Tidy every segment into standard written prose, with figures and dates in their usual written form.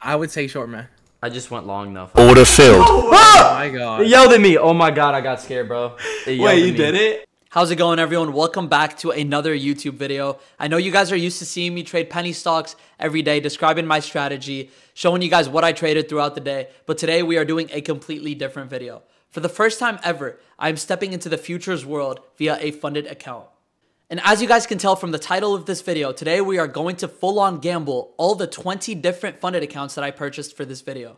I would say short, man. I just went long though. Order filled. Oh my god. They yelled at me. Oh my god, I got scared, bro. Wait, you did it? How's it going, everyone? Welcome back to another YouTube video. I know you guys are used to seeing me trade penny stocks every day, describing my strategy, showing you guys what I traded throughout the day, but today we are doing a completely different video. For the first time ever, I'm stepping into the futures world via a funded account. And as you guys can tell from the title of this video, today we are going to full-on gamble all the 20 different funded accounts that I purchased for this video.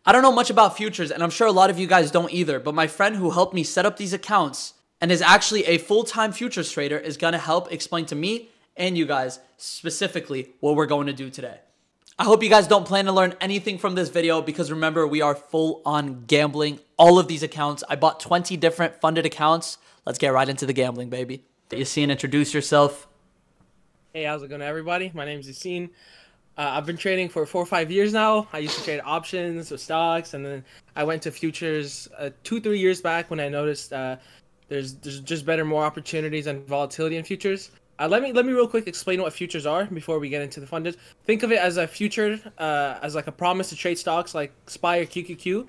I don't know much about futures, and I'm sure a lot of you guys don't either, but my friend who helped me set up these accounts and is actually a full-time futures trader is going to help explain to me and you guys specifically what we're going to do today. I hope you guys don't plan to learn anything from this video because remember, we are full-on gambling all of these accounts. I bought 20 different funded accounts. Let's get right into the gambling, baby. Yassine, introduce yourself. Hey, how's it going, everybody? My name's Yassine. I've been trading for 4 or 5 years now. I used to trade options or stocks, and then I went to futures 2-3 years back when I noticed there's just more opportunities and volatility in futures. Let me real quick explain what futures are before we get into the funded. Think of it as a future, as like a promise to trade stocks like SPY or QQQ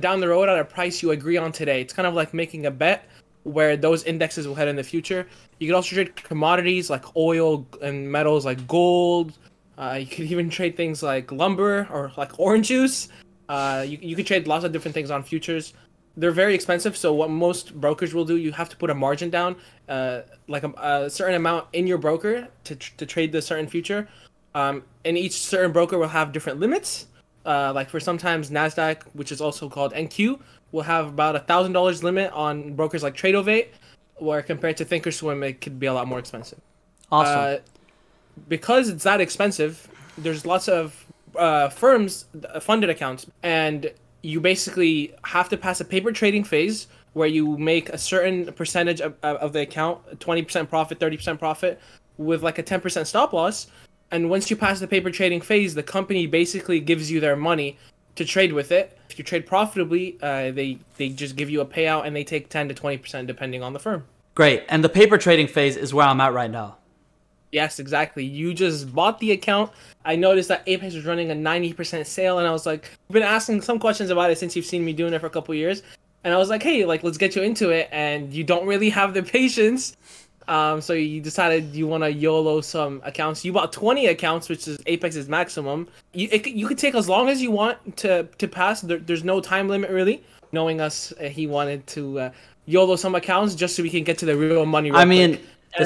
down the road at a price you agree on today. It's kind of like making a bet where those indexes will head in the future. You can also trade commodities like oil and metals like gold. You could even trade things like lumber or like orange juice. You could trade lots of different things on futures. They're very expensive, so what most brokers will do, you have to put a margin down, like a certain amount in your broker to trade the certain future. And each certain broker will have different limits. Like for sometimes NASDAQ, which is also called NQ, will have about $1,000 limit on brokers like Tradeovate, where compared to Thinkorswim, it could be a lot more expensive. Awesome. Because it's that expensive, there's lots of firms, funded accounts, and you basically have to pass a paper trading phase where you make a certain percentage of the account, 20% profit, 30% profit, with like a 10% stop loss. And once you pass the paper trading phase, the company basically gives you their money to trade with it. If you trade profitably, they just give you a payout and they take 10 to 20% depending on the firm. Great. And the paper trading phase is where I'm at right now. Yes, exactly. You just bought the account. I noticed that Apex was running a 90% sale, and I was like, I've been asking some questions about it since you've seen me doing it for a couple of years. And I was like, hey, like, let's get you into it. And you don't really have the patience. So you decided you want to YOLO some accounts. You bought 20 accounts, which is Apex's maximum. You could take as long as you want to pass. There's no time limit, really. Knowing us, he wanted to YOLO some accounts just so we can get to the real money real quick. The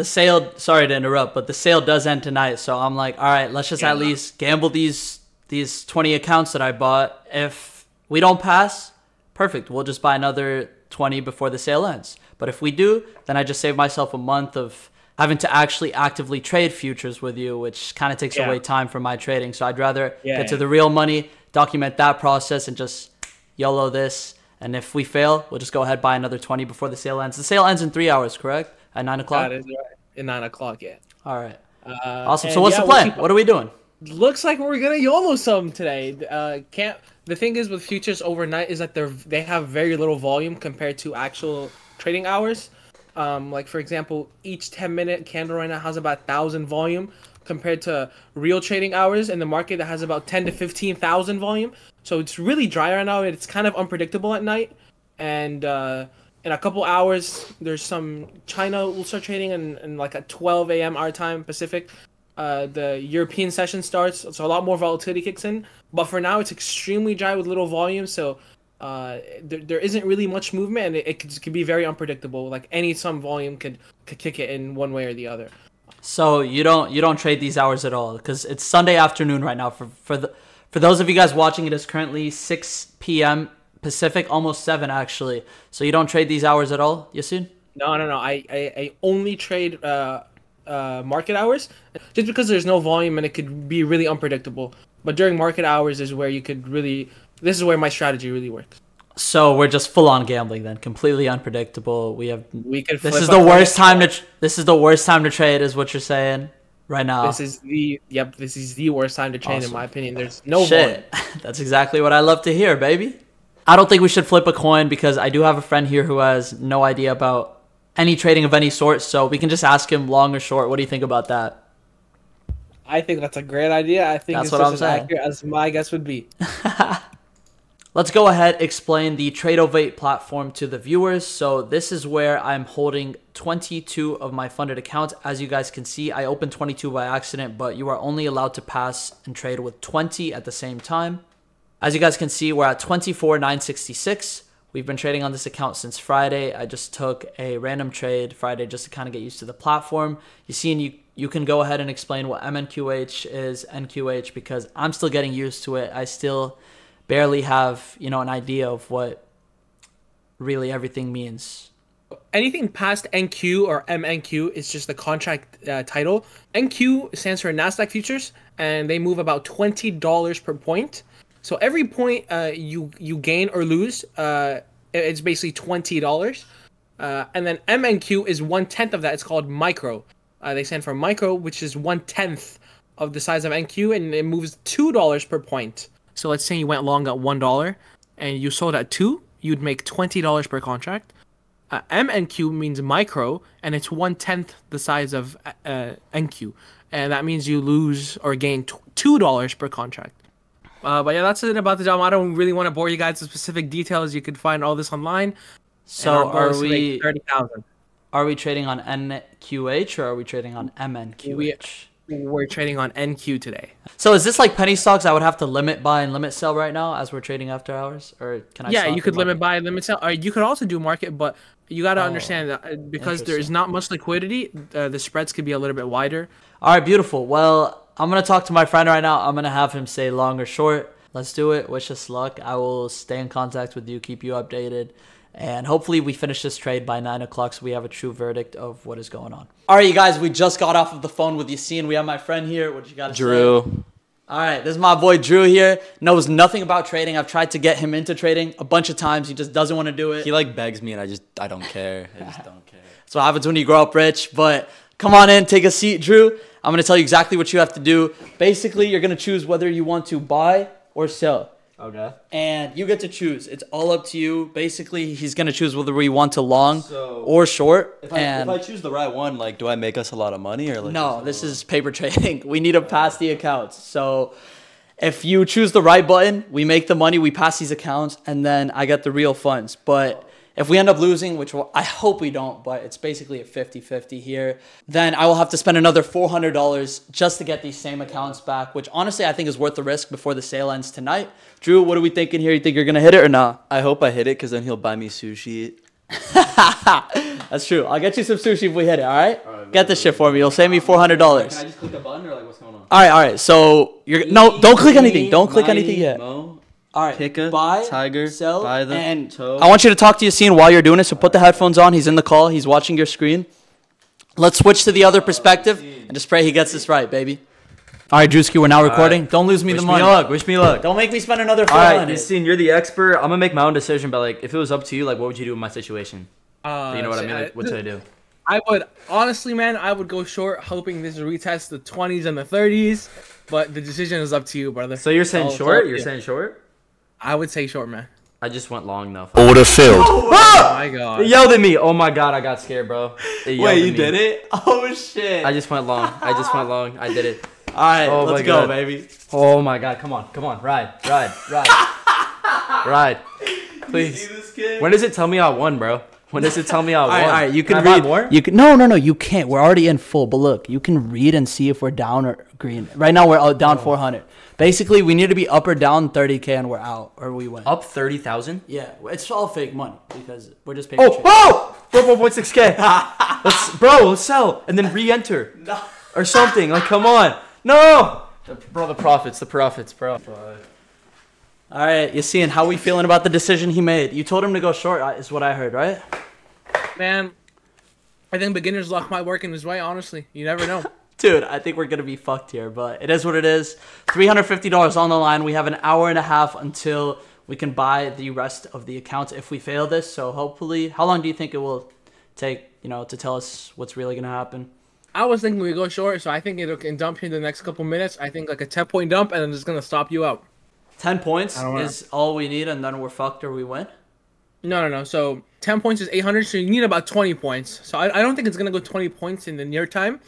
sale, sorry to interrupt, but the sale does end tonight. So I'm like, all right, let's just at least gamble these 20 accounts that I bought. If we don't pass, perfect. We'll just buy another 20 before the sale ends. But if we do, then I just save myself a month of having to actually actively trade futures with you, which kind of takes away time from my trading. So I'd rather get to the real money, document that process, and just YOLO this. And if we fail, we'll just go ahead, buy another 20 before the sale ends. The sale ends in 3 hours, correct? At 9 o'clock? That is right. At 9 o'clock, yeah. All right. Awesome. So what's the plan? What are we doing? Looks like we're going to YOLO some today. The thing is with futures overnight is that they have very little volume compared to actual trading hours. Like, for example, each 10-minute candle right now has about 1,000 volume compared to real trading hours in the market that has about 10 to 15,000 volume. So it's really dry right now. It's kind of unpredictable at night. And in a couple hours, there's some China will start trading and like at 12 a.m. our time Pacific. The European session starts, so a lot more volatility kicks in. But for now, it's extremely dry with little volume, so there isn't really much movement, and it could be very unpredictable. Like some volume could kick it in one way or the other. So you don't trade these hours at all because it's Sunday afternoon right now. For those of you guys watching, it is currently 6 p.m. Pacific, almost 7 actually. So you don't trade these hours at all, Yassine? No. I only trade market hours just because there's no volume and it could be really unpredictable. But during market hours is where this is where my strategy really works. So we're just full on gambling then, completely unpredictable. This is the worst time to trade, is what you're saying right now. This is the worst time to trade, in my opinion. There's no volume. That's exactly what I love to hear, baby. I don't think we should flip a coin because I do have a friend here who has no idea about any trading of any sort. So we can just ask him long or short. What do you think about that? I think that's a great idea. I think That's it's what just I'm as saying. accurate as my guess would be. Let's go ahead, explain the Tradeovate platform to the viewers. So this is where I'm holding 22 of my funded accounts. As you guys can see, I opened 22 by accident, but you are only allowed to pass and trade with 20 at the same time. As you guys can see, we're at 24,966. We've been trading on this account since Friday. I just took a random trade Friday just to kind of get used to the platform. You can go ahead and explain what MNQH is, NQH, because I'm still getting used to it. I still barely have, an idea of what really everything means. Anything past NQ or MNQ is just the contract title. NQ stands for Nasdaq Futures, and they move about $20 per point. So every point you gain or lose, it's basically $20. And then MNQ is 1/10 of that. It's called micro. They stand for micro, which is 1/10 of the size of NQ, and it moves $2 per point. So let's say you went long at $1 and you sold at 2, you'd make $20 per contract. MNQ means micro, and it's 1/10 the size of NQ, and that means you lose or gain $2 per contract. But yeah, that's it about the job. I don't really want to bore you guys with specific details. You can find all this online. So are we 30,000? Are we trading on NQH or are we trading on MNQH? We're trading on NQ today. So is this like penny stocks? I would have to limit buy and limit sell right now as we're trading after hours, or can I? Yeah, you could limit buy, limit sell, or you could also do market, but you got to understand that because there is not much liquidity, the spreads could be a little bit wider. All right, beautiful. Well, I'm gonna talk to my friend right now. I'm gonna have him say long or short. Let's do it. Wish us luck. I will stay in contact with you, keep you updated. And hopefully we finish this trade by 9 o'clock so we have a true verdict of what is going on. All right, you guys, we just got off of the phone with Yassine. We have my friend here. What you got to say? Drew. All right, this is my boy Drew here. Knows nothing about trading. I've tried to get him into trading a bunch of times. He just doesn't want to do it. He like begs me and I don't care. I just don't care. That's what happens when you grow up rich. But come on in, take a seat, Drew. I'm going to tell you exactly what you have to do. Basically, you're going to choose whether you want to buy or sell. Okay. And you get to choose. It's all up to you. Basically, he's going to choose whether we want to long or short. If I choose the right one, like, do I make us a lot of money or like? No, this is paper trading. We need to pass the accounts. So if you choose the right button, we make the money, we pass these accounts, and then I get the real funds. But if we end up losing, which I hope we don't, but it's basically a 50-50 here, then I will have to spend another $400 just to get these same accounts back, which honestly I think is worth the risk before the sale ends tonight. Drew, what are we thinking here? You think you're going to hit it or not? I hope I hit it because then he'll buy me sushi. That's true. I'll get you some sushi if we hit it, all right? Get this shit for me. You'll save me $400. Can I just click a button or like what's going on? All right. So, no, don't click anything. Don't click anything yet. All right, Pick a buy, tiger, sell, buy the and toe. I want you to talk to Yassine while you're doing it, so put the headphones on. He's in the call. He's watching your screen. Let's switch to the other perspective and just pray he gets this right, baby. All right, Drewski, we're now recording. Right. Don't lose me the money. Wish me luck. Don't make me spend another $400. All right, Yassine, you're the expert. I'm going to make my own decision, but like, if it was up to you, like, what would you do in my situation? You know what I mean? Like, what should I do? I would, honestly, man, I would go short, hoping this retest the 20s and the 30s, but the decision is up to you, brother. So you're saying short? You're saying short? I would say short, man. I just went long though. Order filled. Oh my god. They yelled at me. Oh my god, I got scared, bro. Wait, you did it? Oh shit. I just went long. I did it. All right, Oh let's my go, God. baby. Oh my god, come on. Ride. Ride. Please. See this kid? When does it tell me I won, bro? When does it tell me I won? All right, you can I read buy more? You can no, you can't. We're already in full, but look, you can read and see if we're down or green. Right now we're down 400. Basically, we need to be up or down 30K and we're out or we win. Up 30,000? Yeah, it's all fake money because we're just paper trading. Oh! 4.6K. Let's sell and then re-enter. No. Or something. Like, come on. No! Bro, the profits, bro. All right, Yassine, how are we feeling about the decision he made? You told him to go short, is what I heard, right? Man, I think beginner's luck might work in his way, honestly. You never know. Dude, I think we're going to be fucked here, but it is what it is. $350 on the line. We have an hour and a half until we can buy the rest of the accounts if we fail this. So hopefully, how long do you think it will take, to tell us what's really going to happen? I was thinking we go short, so I think it can dump you in the next couple minutes. I think like a 10-point dump, and then it's going to stop you out. 10 points is all we need, and then we're fucked or we win? No. So 10 points is 800, so you need about 20 points. So I don't think it's going to go 20 points in the near time.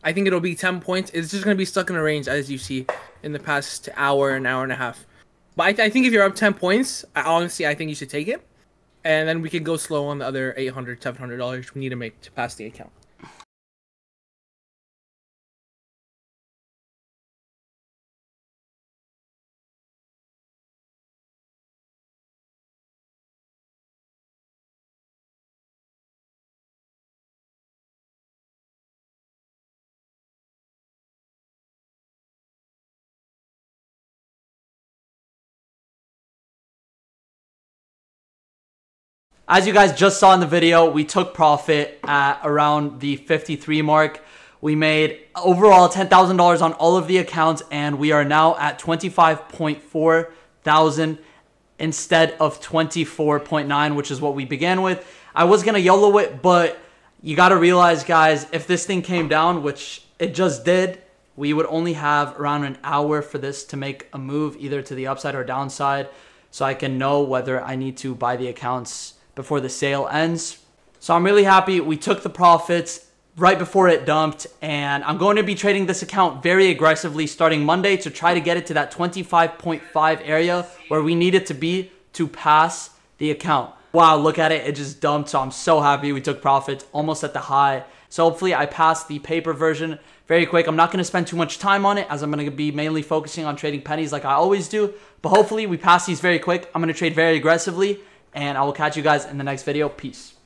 I think it'll be 10 points. It's just going to be stuck in a range, as you see in the past hour and a half. But I think if you're up 10 points, honestly, I think you should take it. And then we can go slow on the other $800, $700 we need to make to pass the account. As you guys just saw in the video, we took profit at around the 53 mark. We made overall $10,000 on all of the accounts, and we are now at 25.4 thousand instead of 24.9, which is what we began with. I was gonna YOLO it, but you gotta realize, guys, if this thing came down, which it just did, we would only have around an hour for this to make a move either to the upside or downside, so I can know whether I need to buy the accounts before the sale ends. So I'm really happy we took the profits right before it dumped, and I'm going to be trading this account very aggressively starting Monday to try to get it to that 25.5 area where we need it to be to pass the account. Wow, look at it, it just dumped. So I'm so happy we took profits almost at the high. So hopefully I pass the paper version very quick. I'm not going to spend too much time on it as I'm going to be mainly focusing on trading pennies like I always do, but hopefully we pass these very quick. I'm going to trade very aggressively, and I will catch you guys in the next video. Peace.